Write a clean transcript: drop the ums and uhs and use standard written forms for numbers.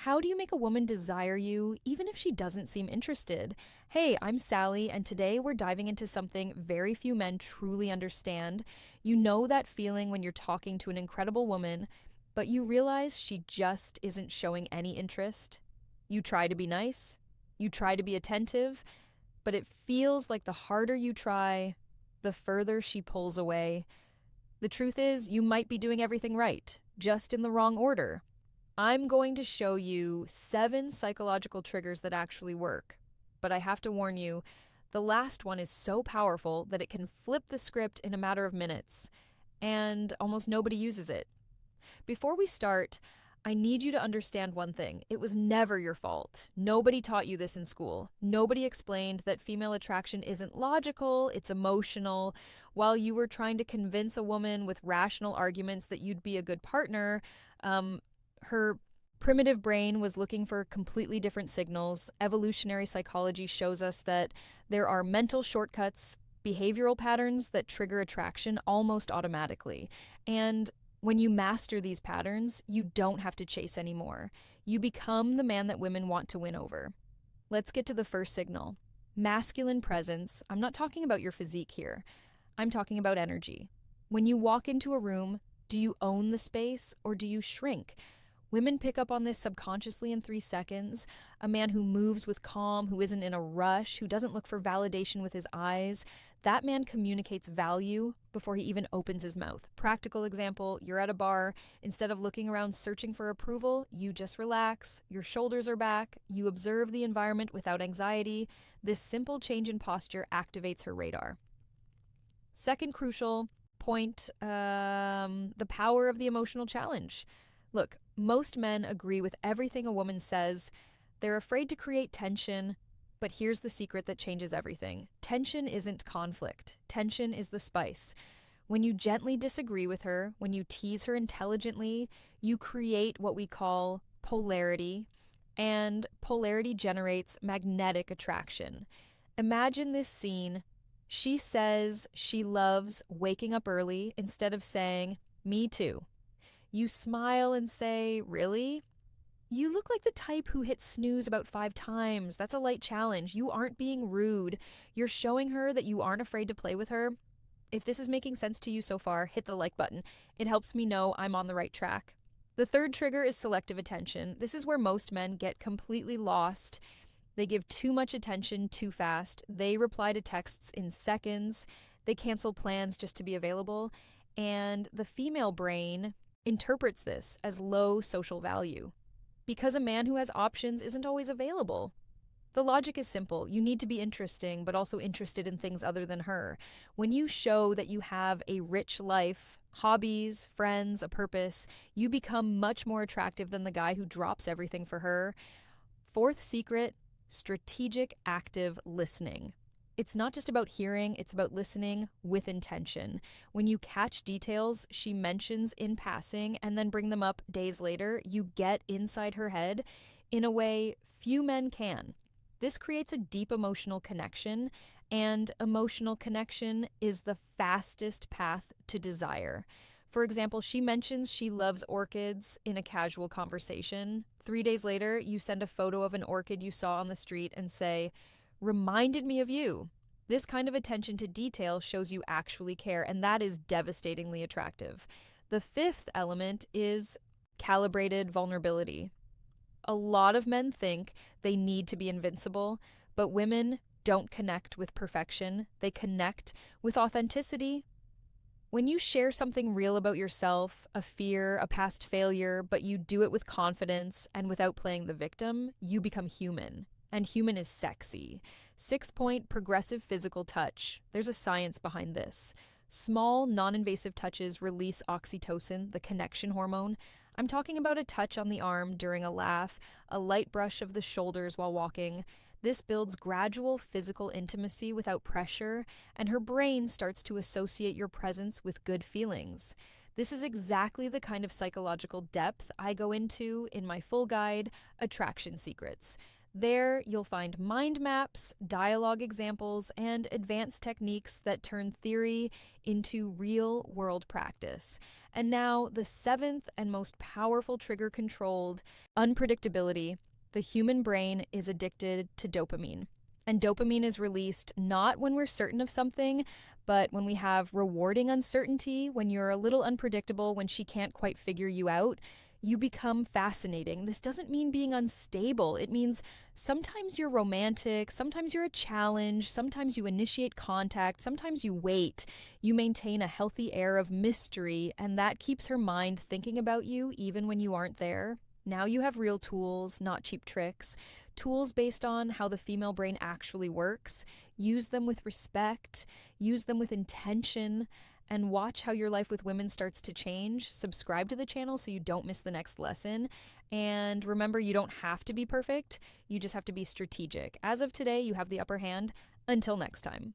How do you make a woman desire you even if she doesn't seem interested? Hey, I'm Sally, and today we're diving into something very few men truly understand. You know that feeling when you're talking to an incredible woman, but you realize she just isn't showing any interest? You try to be nice, you try to be attentive, but it feels like the harder you try, the further she pulls away. The truth is, you might be doing everything right, just in the wrong order. I'm going to show you 7 psychological triggers that actually work. But I have to warn you, the last one is so powerful that it can flip the script in a matter of minutes, and almost nobody uses it. Before we start, I need you to understand one thing. It was never your fault. Nobody taught you this in school. Nobody explained that female attraction isn't logical, it's emotional. While you were trying to convince a woman with rational arguments that you'd be a good partner, her primitive brain was looking for completely different signals. Evolutionary psychology shows us that there are mental shortcuts, behavioral patterns that trigger attraction almost automatically. And when you master these patterns, you don't have to chase anymore. You become the man that women want to win over. Let's get to the first signal. Masculine presence. I'm not talking about your physique here. I'm talking about energy. When you walk into a room, do you own the space or do you shrink? Women pick up on this subconsciously in 3 seconds. A man who moves with calm, who isn't in a rush, who doesn't look for validation with his eyes, that man communicates value before he even opens his mouth. Practical example, you're at a bar. Instead of looking around searching for approval, you just relax, your shoulders are back, you observe the environment without anxiety. This simple change in posture activates her radar. Second crucial point, the power of the emotional challenge. Look, most men agree with everything a woman says. They're afraid to create tension, but here's the secret that changes everything. Tension isn't conflict. Tension is the spice. When you gently disagree with her, when you tease her intelligently, you create what we call polarity, and polarity generates magnetic attraction. Imagine this scene. She says she loves waking up early instead of saying, "Me too." You smile and say, "Really? You look like the type who hits snooze about 5 times. That's a light challenge. You aren't being rude. You're showing her that you aren't afraid to play with her." If this is making sense to you so far, hit the like button. It helps me know I'm on the right track. The third trigger is selective attention. This is where most men get completely lost. They give too much attention too fast. They reply to texts in seconds. They cancel plans just to be available. And the female brain interprets this as low social value because a man who has options isn't always available. The logic is simple. You need to be interesting, but also interested in things other than her. When you show that you have a rich life, hobbies, friends, a purpose, you become much more attractive than the guy who drops everything for her. Fourth secret, strategic active listening. It's not just about hearing, it's about listening with intention. When you catch details she mentions in passing and then bring them up days later, you get inside her head in a way few men can. This creates a deep emotional connection, and emotional connection is the fastest path to desire. For example, she mentions she loves orchids in a casual conversation. 3 days later, you send a photo of an orchid you saw on the street and say, "Reminded me of you." This kind of attention to detail shows you actually care, and that is devastatingly attractive. The fifth element is calibrated vulnerability. A lot of men think they need to be invincible, but women don't connect with perfection. They connect with authenticity. When you share something real about yourself, a fear, a past failure, but you do it with confidence and without playing the victim, you become human. And human is sexy. Sixth point, progressive physical touch. There's a science behind this. Small, non-invasive touches release oxytocin, the connection hormone. I'm talking about a touch on the arm during a laugh, a light brush of the shoulders while walking. This builds gradual physical intimacy without pressure, and her brain starts to associate your presence with good feelings. This is exactly the kind of psychological depth I go into in my full guide, Attraction Secrets. There, you'll find mind maps, dialogue examples, and advanced techniques that turn theory into real world practice. And now, the seventh and most powerful trigger controlled unpredictability. The human brain is addicted to dopamine. And dopamine is released not when we're certain of something, but when we have rewarding uncertainty, when you're a little unpredictable, when she can't quite figure you out. You become fascinating. This doesn't mean being unstable. It means sometimes you're romantic, sometimes you're a challenge, sometimes you initiate contact, sometimes you wait. You maintain a healthy air of mystery, and that keeps her mind thinking about you even when you aren't there. Now you have real tools, not cheap tricks. Tools based on how the female brain actually works. Use them with respect, use them with intention, and watch how your life with women starts to change. Subscribe to the channel so you don't miss the next lesson. And remember, you don't have to be perfect, you just have to be strategic. As of today, you have the upper hand. Until next time.